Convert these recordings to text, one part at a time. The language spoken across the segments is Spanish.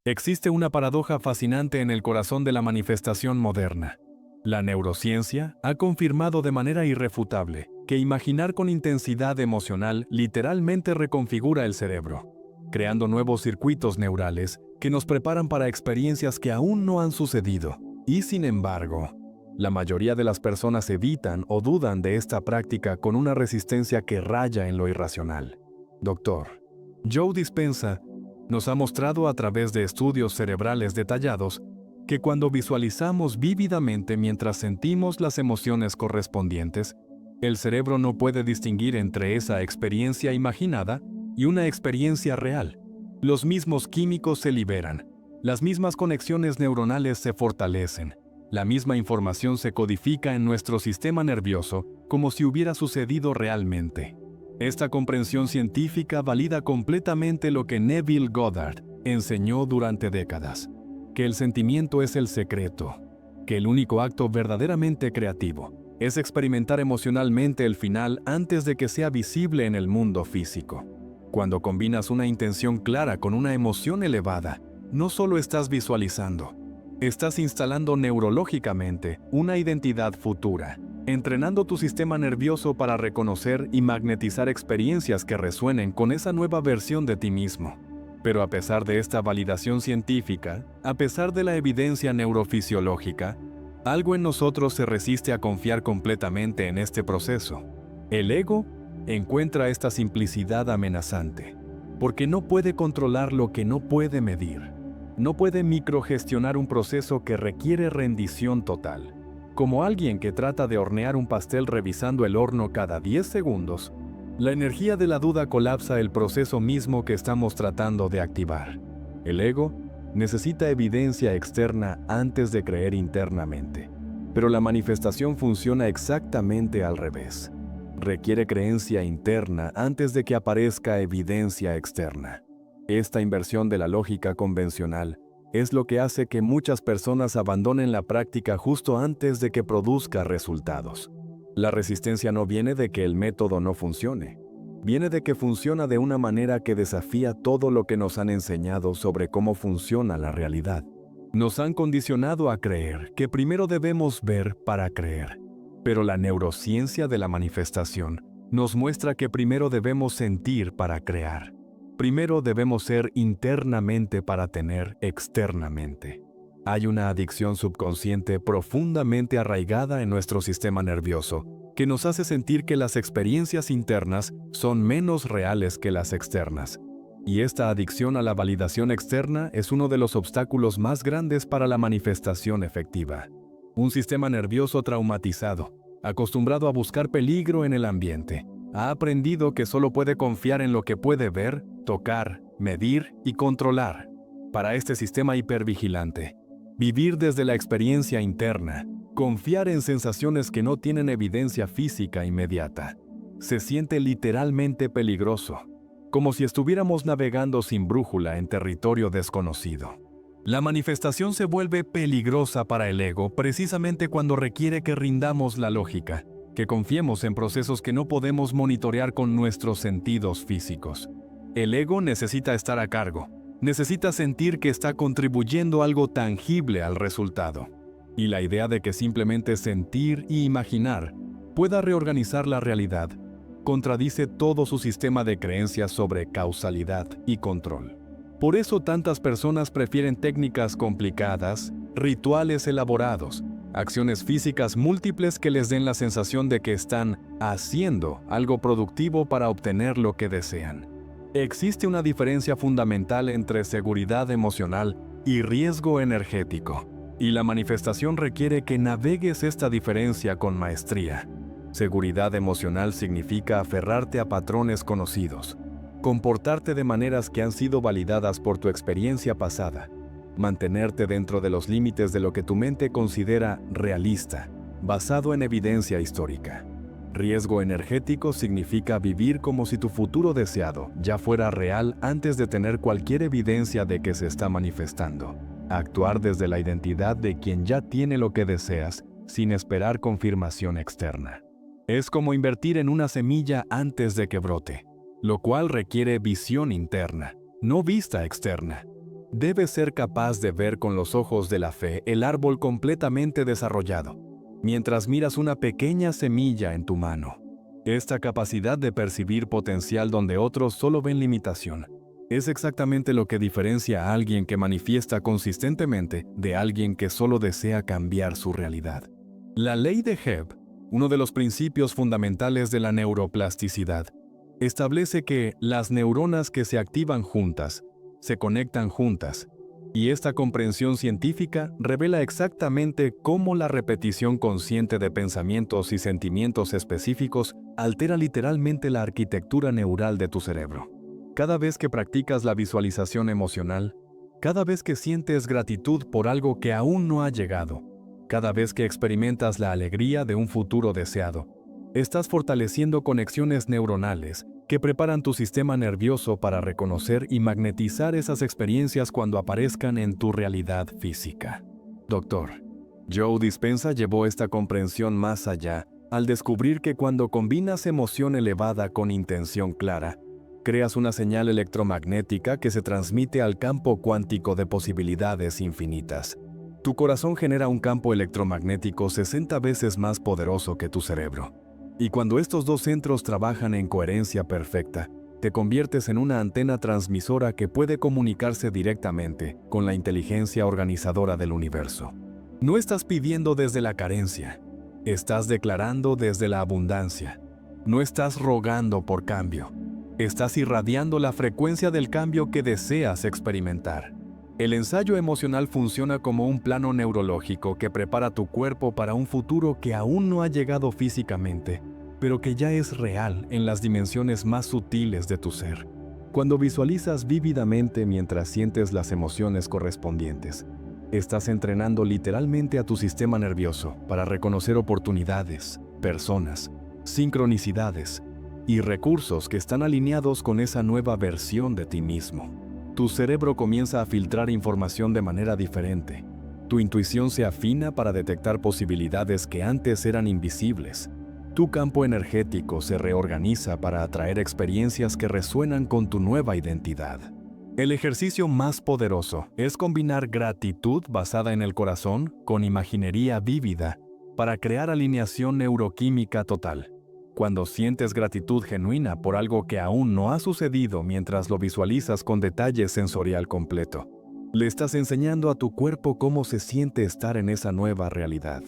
Existe una paradoja fascinante en el corazón de la manifestación moderna. La neurociencia ha confirmado de manera irrefutable que imaginar con intensidad emocional literalmente reconfigura el cerebro, creando nuevos circuitos neurales que nos preparan para experiencias que aún no han sucedido. Y sin embargo, la mayoría de las personas evitan o dudan de esta práctica con una resistencia que raya en lo irracional. Dr. Joe Dispenza nos ha mostrado a través de estudios cerebrales detallados que cuando visualizamos vívidamente mientras sentimos las emociones correspondientes, el cerebro no puede distinguir entre esa experiencia imaginada y una experiencia real. Los mismos químicos se liberan, las mismas conexiones neuronales se fortalecen, la misma información se codifica en nuestro sistema nervioso como si hubiera sucedido realmente. Esta comprensión científica valida completamente lo que Neville Goddard enseñó durante décadas, que el sentimiento es el secreto, que el único acto verdaderamente creativo es experimentar emocionalmente el final antes de que sea visible en el mundo físico. Cuando combinas una intención clara con una emoción elevada, no solo estás visualizando, estás instalando neurológicamente una identidad futura, entrenando tu sistema nervioso para reconocer y magnetizar experiencias que resuenen con esa nueva versión de ti mismo. Pero a pesar de esta validación científica, a pesar de la evidencia neurofisiológica, algo en nosotros se resiste a confiar completamente en este proceso. El ego encuentra esta simplicidad amenazante, porque no puede controlar lo que no puede medir. No puede microgestionar un proceso que requiere rendición total. Como alguien que trata de hornear un pastel revisando el horno cada 10 segundos, la energía de la duda colapsa el proceso mismo que estamos tratando de activar. El ego necesita evidencia externa antes de creer internamente. Pero la manifestación funciona exactamente al revés. Requiere creencia interna antes de que aparezca evidencia externa. Esta inversión de la lógica convencional es lo que hace que muchas personas abandonen la práctica justo antes de que produzca resultados. La resistencia no viene de que el método no funcione. Viene de que funciona de una manera que desafía todo lo que nos han enseñado sobre cómo funciona la realidad. Nos han condicionado a creer que primero debemos ver para creer. Pero la neurociencia de la manifestación nos muestra que primero debemos sentir para crear. Primero debemos ser internamente para tener externamente. Hay una adicción subconsciente profundamente arraigada en nuestro sistema nervioso que nos hace sentir que las experiencias internas son menos reales que las externas. Y esta adicción a la validación externa es uno de los obstáculos más grandes para la manifestación efectiva. Un sistema nervioso traumatizado, acostumbrado a buscar peligro en el ambiente, ha aprendido que solo puede confiar en lo que puede ver, tocar, medir y controlar. Para este sistema hipervigilante, vivir desde la experiencia interna, confiar en sensaciones que no tienen evidencia física inmediata, se siente literalmente peligroso, como si estuviéramos navegando sin brújula en territorio desconocido. La manifestación se vuelve peligrosa para el ego precisamente cuando requiere que rindamos la lógica, que confiemos en procesos que no podemos monitorear con nuestros sentidos físicos. El ego necesita estar a cargo, necesita sentir que está contribuyendo algo tangible al resultado. Y la idea de que simplemente sentir y imaginar pueda reorganizar la realidad contradice todo su sistema de creencias sobre causalidad y control. Por eso tantas personas prefieren técnicas complicadas, rituales elaborados, acciones físicas múltiples que les den la sensación de que están haciendo algo productivo para obtener lo que desean. Existe una diferencia fundamental entre seguridad emocional y riesgo energético, y la manifestación requiere que navegues esta diferencia con maestría. Seguridad emocional significa aferrarte a patrones conocidos, comportarte de maneras que han sido validadas por tu experiencia pasada, mantenerte dentro de los límites de lo que tu mente considera realista, basado en evidencia histórica. Riesgo energético significa vivir como si tu futuro deseado ya fuera real antes de tener cualquier evidencia de que se está manifestando. Actuar desde la identidad de quien ya tiene lo que deseas, sin esperar confirmación externa. Es como invertir en una semilla antes de que brote, lo cual requiere visión interna, no vista externa. Debes ser capaz de ver con los ojos de la fe el árbol completamente desarrollado, mientras miras una pequeña semilla en tu mano. Esta capacidad de percibir potencial donde otros solo ven limitación es exactamente lo que diferencia a alguien que manifiesta consistentemente de alguien que solo desea cambiar su realidad. La ley de Hebb, uno de los principios fundamentales de la neuroplasticidad, establece que las neuronas que se activan juntas se conectan juntas, y esta comprensión científica revela exactamente cómo la repetición consciente de pensamientos y sentimientos específicos altera literalmente la arquitectura neural de tu cerebro. Cada vez que practicas la visualización emocional, cada vez que sientes gratitud por algo que aún no ha llegado, cada vez que experimentas la alegría de un futuro deseado, estás fortaleciendo conexiones neuronales que preparan tu sistema nervioso para reconocer y magnetizar esas experiencias cuando aparezcan en tu realidad física. Dr. Joe Dispenza llevó esta comprensión más allá al descubrir que cuando combinas emoción elevada con intención clara, creas una señal electromagnética que se transmite al campo cuántico de posibilidades infinitas. Tu corazón genera un campo electromagnético 60 veces más poderoso que tu cerebro. Y cuando estos dos centros trabajan en coherencia perfecta, te conviertes en una antena transmisora que puede comunicarse directamente con la inteligencia organizadora del universo. No estás pidiendo desde la carencia, estás declarando desde la abundancia. No estás rogando por cambio, estás irradiando la frecuencia del cambio que deseas experimentar. El ensayo emocional funciona como un plano neurológico que prepara tu cuerpo para un futuro que aún no ha llegado físicamente, pero que ya es real en las dimensiones más sutiles de tu ser. Cuando visualizas vívidamente mientras sientes las emociones correspondientes, estás entrenando literalmente a tu sistema nervioso para reconocer oportunidades, personas, sincronicidades y recursos que están alineados con esa nueva versión de ti mismo. Tu cerebro comienza a filtrar información de manera diferente. Tu intuición se afina para detectar posibilidades que antes eran invisibles. Tu campo energético se reorganiza para atraer experiencias que resuenan con tu nueva identidad. El ejercicio más poderoso es combinar gratitud basada en el corazón con imaginería vívida para crear alineación neuroquímica total. Cuando sientes gratitud genuina por algo que aún no ha sucedido mientras lo visualizas con detalle sensorial completo, le estás enseñando a tu cuerpo cómo se siente estar en esa nueva realidad.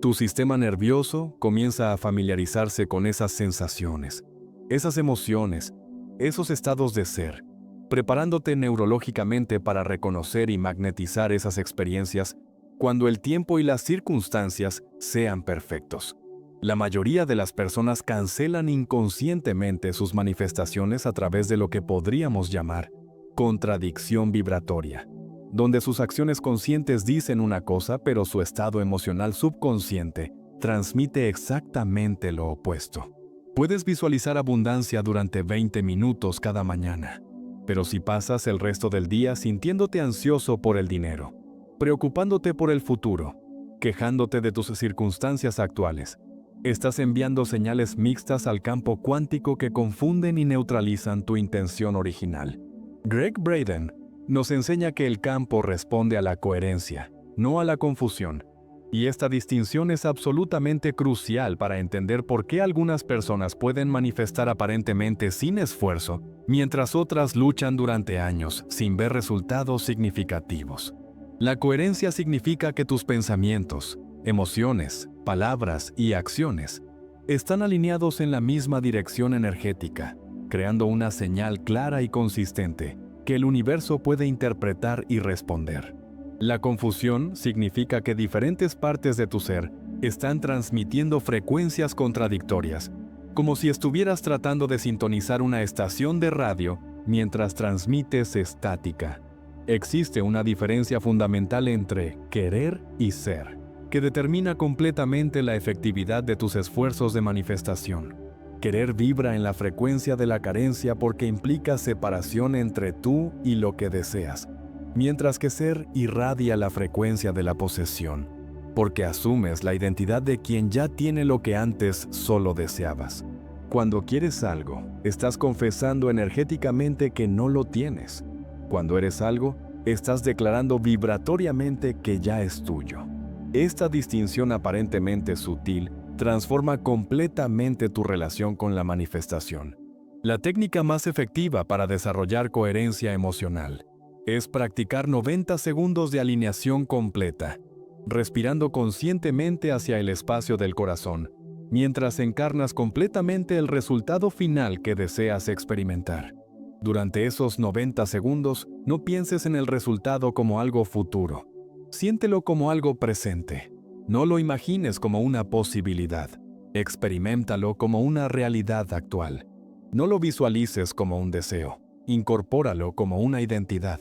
Tu sistema nervioso comienza a familiarizarse con esas sensaciones, esas emociones, esos estados de ser, preparándote neurológicamente para reconocer y magnetizar esas experiencias cuando el tiempo y las circunstancias sean perfectos. La mayoría de las personas cancelan inconscientemente sus manifestaciones a través de lo que podríamos llamar contradicción vibratoria, donde sus acciones conscientes dicen una cosa, pero su estado emocional subconsciente transmite exactamente lo opuesto. Puedes visualizar abundancia durante 20 minutos cada mañana, pero si pasas el resto del día sintiéndote ansioso por el dinero, preocupándote por el futuro, quejándote de tus circunstancias actuales, estás enviando señales mixtas al campo cuántico que confunden y neutralizan tu intención original. Greg Braden nos enseña que el campo responde a la coherencia, no a la confusión, y esta distinción es absolutamente crucial para entender por qué algunas personas pueden manifestar aparentemente sin esfuerzo, mientras otras luchan durante años sin ver resultados significativos. La coherencia significa que tus pensamientos, emociones, palabras y acciones están alineados en la misma dirección energética, creando una señal clara y consistente que el universo puede interpretar y responder. La confusión significa que diferentes partes de tu ser están transmitiendo frecuencias contradictorias, como si estuvieras tratando de sintonizar una estación de radio mientras transmites estática. Existe una diferencia fundamental entre querer y ser, que determina completamente la efectividad de tus esfuerzos de manifestación. Querer vibra en la frecuencia de la carencia porque implica separación entre tú y lo que deseas, mientras que ser irradia la frecuencia de la posesión, porque asumes la identidad de quien ya tiene lo que antes solo deseabas. Cuando quieres algo, estás confesando energéticamente que no lo tienes. Cuando eres algo, Estás declarando vibratoriamente que ya es tuyo. Esta distinción aparentemente sutil transforma completamente tu relación con la manifestación. La técnica más efectiva para desarrollar coherencia emocional es practicar 90 segundos de alineación completa, respirando conscientemente hacia el espacio del corazón, mientras encarnas completamente el resultado final que deseas experimentar. Durante esos 90 segundos, no pienses en el resultado como algo futuro. Siéntelo como algo presente. No lo imagines como una posibilidad. Experiméntalo como una realidad actual. No lo visualices como un deseo. Incorpóralo como una identidad.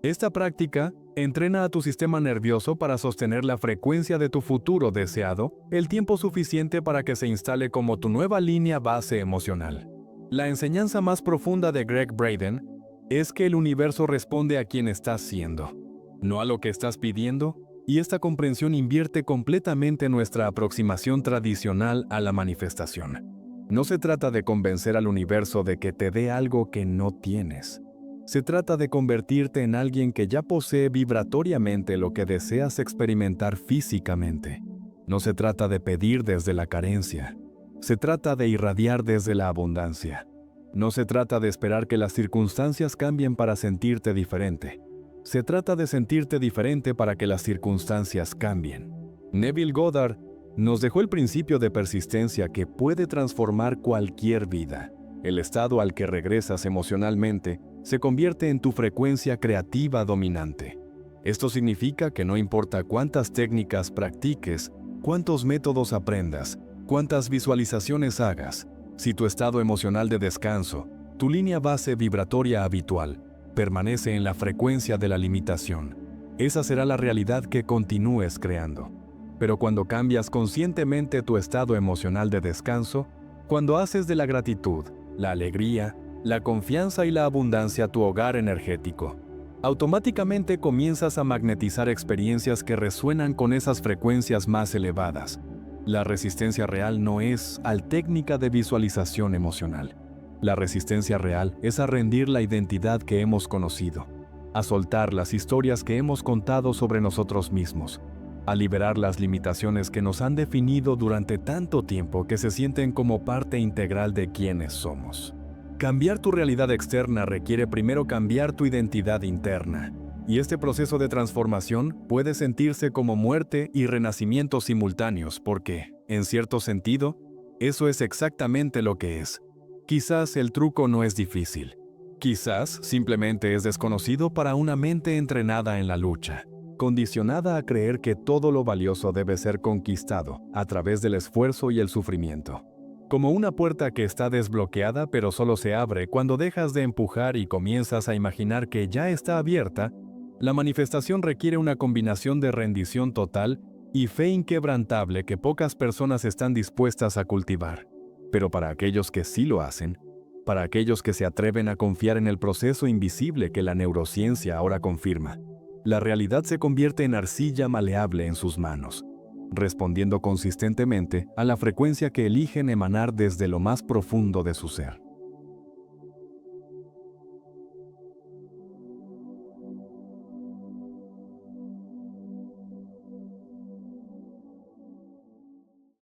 Esta práctica entrena a tu sistema nervioso para sostener la frecuencia de tu futuro deseado el tiempo suficiente para que se instale como tu nueva línea base emocional. La enseñanza más profunda de Gregg Braden es que el universo responde a quien estás siendo, no a lo que estás pidiendo, y esta comprensión invierte completamente nuestra aproximación tradicional a la manifestación. No se trata de convencer al universo de que te dé algo que no tienes. Se trata de convertirte en alguien que ya posee vibratoriamente lo que deseas experimentar físicamente. No se trata de pedir desde la carencia. Se trata de irradiar desde la abundancia. No se trata de esperar que las circunstancias cambien para sentirte diferente. Se trata de sentirte diferente para que las circunstancias cambien. Neville Goddard nos dejó el principio de persistencia que puede transformar cualquier vida. El estado al que regresas emocionalmente se convierte en tu frecuencia creativa dominante. Esto significa que no importa cuántas técnicas practiques, cuántos métodos aprendas, cuántas visualizaciones hagas, si tu estado emocional de descanso, tu línea base vibratoria habitual, permanece en la frecuencia de la limitación, esa será la realidad que continúes creando. Pero cuando cambias conscientemente tu estado emocional de descanso, cuando haces de la gratitud, la alegría, la confianza y la abundancia tu hogar energético, automáticamente comienzas a magnetizar experiencias que resuenan con esas frecuencias más elevadas. La resistencia real no es a técnica de visualización emocional. La resistencia real es a rendir la identidad que hemos conocido, a soltar las historias que hemos contado sobre nosotros mismos, a liberar las limitaciones que nos han definido durante tanto tiempo que se sienten como parte integral de quienes somos. Cambiar tu realidad externa requiere primero cambiar tu identidad interna, y este proceso de transformación puede sentirse como muerte y renacimiento simultáneos porque, en cierto sentido, eso es exactamente lo que es. Quizás el truco no es difícil. Quizás simplemente es desconocido para una mente entrenada en la lucha, condicionada a creer que todo lo valioso debe ser conquistado a través del esfuerzo y el sufrimiento. Como una puerta que está desbloqueada pero solo se abre cuando dejas de empujar y comienzas a imaginar que ya está abierta, la manifestación requiere una combinación de rendición total y fe inquebrantable que pocas personas están dispuestas a cultivar. Pero para aquellos que sí lo hacen, para aquellos que se atreven a confiar en el proceso invisible que la neurociencia ahora confirma, la realidad se convierte en arcilla maleable en sus manos, respondiendo consistentemente a la frecuencia que eligen emanar desde lo más profundo de su ser.